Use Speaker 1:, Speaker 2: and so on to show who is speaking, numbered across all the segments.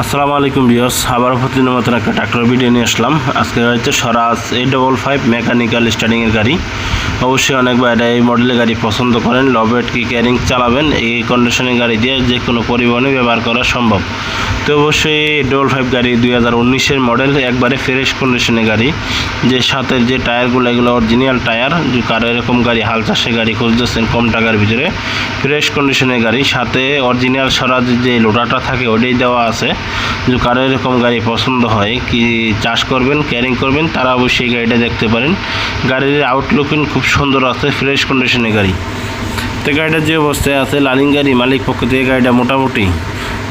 Speaker 1: আসসালামু আলাইকুম ভিউয়ার্স, আবার প্রতিদিনের মতন একটা ট্রাক্টর ভিডিও নিয়ে আসলাম। আজকে হচ্ছে স্বরাজ 855 মেকানিক্যাল স্টার্টিংয়ের গাড়ি। অবশ্যই অনেক ভাইরা এই মডেলের গাড়ি পছন্দ করেন। লবেট কি ক্যারিং চালাবেন, এই কন্ডিশনের গাড়ি দিয়ে যে কোনো পরিবহনে ব্যবহার করা সম্ভব। তো অবশ্যই 855 গাড়ি 2019-এর মডেল, একবারে ফ্রেশ কন্ডিশনের গাড়ি। যে সাথের যে টায়ারগুলো এগুলো অরিজিনাল টায়ার। যে কারো এরকম গাড়ি হাল চাষের গাড়ি খুঁজতেছেন কম টাকার ভিতরে, ফ্রেশ কন্ডিশনের গাড়ি, সাথে অরিজিনাল স্বরাজ যে লোডারটা থাকে ওটাই দেওয়া আছে। যে কারো এরকম গাড়ি পছন্দ হয়, কি চাষ করবেন ক্যারিং করবেন, তারা অবশ্যই গাড়িটা দেখতে পারেন। গাড়ির আউটলুকিং খুব সুন্দর আছে, ফ্রেশ কন্ডিশনের গাড়ি। তো গাড়িটার যে অবস্থায় আছে লালিং গাড়ি, মালিক পক্ষ থেকে গাড়িটা মোটামুটি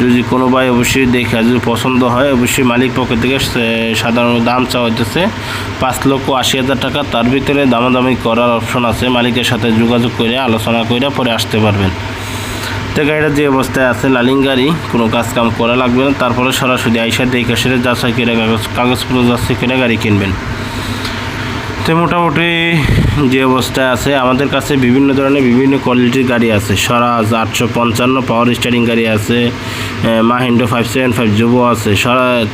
Speaker 1: যদি কোনো ভাই অবশ্যই দেখে যদি পছন্দ হয়, অবশ্যই মালিক পক্ষ থেকে সাধারণ দাম চাওয়া হইতেছে 5,80,000 টাকা। তার ভিতরে দামাদামি করার অপশন আছে, মালিকের সাথে যোগাযোগ করে আলোচনা করে পরে আসতে পারবেন। তো গাড়িটা যে অবস্থায় আছে লালিং গাড়ি, কোনো কাজ কাম করা লাগবে না। তারপরে সরাসরি আইসা দেখে সেটা যাচাই করে কাগজপত্র যাচাই করে গাড়ি কিনবেন। তো মোটামুটি যে অবস্থায় আছে, আমাদের কাছে বিভিন্ন ধরনের বিভিন্ন কোয়ালিটির গাড়ি আছে। স্বরাজ 855 পাওয়ার স্টারিং গাড়ি আছে, মাহিন্দ্রা 575 যুব আছে,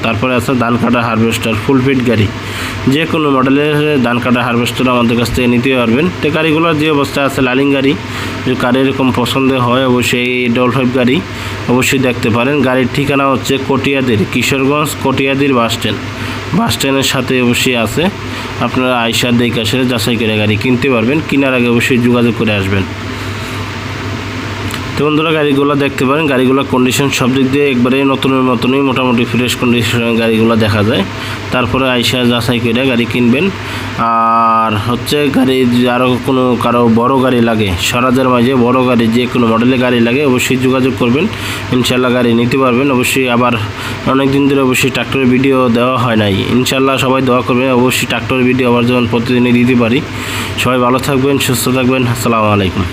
Speaker 1: তারপরে আছে ধান কাটা হারভেস্টার ফুল ফিট গাড়ি। যে কোনো মডেলের ধান কাটা হারভেস্টার আমাদের কাছ থেকে নিতে পারবেন। তো গাড়িগুলোর যে অবস্থায় আছে লালিং গাড়ি, যদি কার এরকম পছন্দ হয় অবশ্যই 855 গাড়ি অবশ্যই দেখতে পারেন। গাড়ির ঠিকানা হচ্ছে কটিয়াদির, কিশোরগঞ্জ কটিয়াদির বাস স্ট্যান্ডের সাথে অবশ্যই আছে। আপনারা আইসা দেখে আসলে যাচাই করে গাড়ি কিনতে পারবেন। কেনার আগে অবশ্যই যোগাযোগ করে আসবেন। তো বন্ধুরা গাড়িগুলো দেখতে পারেন, গাড়িগুলোর কন্ডিশন সব দিক দিয়ে একবারে নতুনের মতনই, মোটামুটি ফ্রেশ কন্ডিশনের গাড়িগুলো দেখা যায়। তারপরে আইসা যাচাই করে গাড়ি কিনবেন। আর হচ্ছে গাড়ি আরও কারো বড় গাড়ি লাগে, স্বরাজের মাঝে বড় গাড়ি যে কোনো মডেলের গাড়ি লাগে অবশ্যই যোগাযোগ করবেন, ইনশাল্লাহ গাড়ি নিতে পারবেন। অবশ্যই আবার অনেক দিন ধরে অবশ্যই ট্রাক্টরের ভিডিও দেওয়া হয় নাই, ইনশাল্লাহ সবাই দোয়া করবেন। অবশ্যই ট্রাক্টরের ভিডিও আবার যেমন প্রতিদিনই দিতে পারি। সবাই ভালো থাকবেন, সুস্থ থাকবেন। আসসালামু আলাইকুম।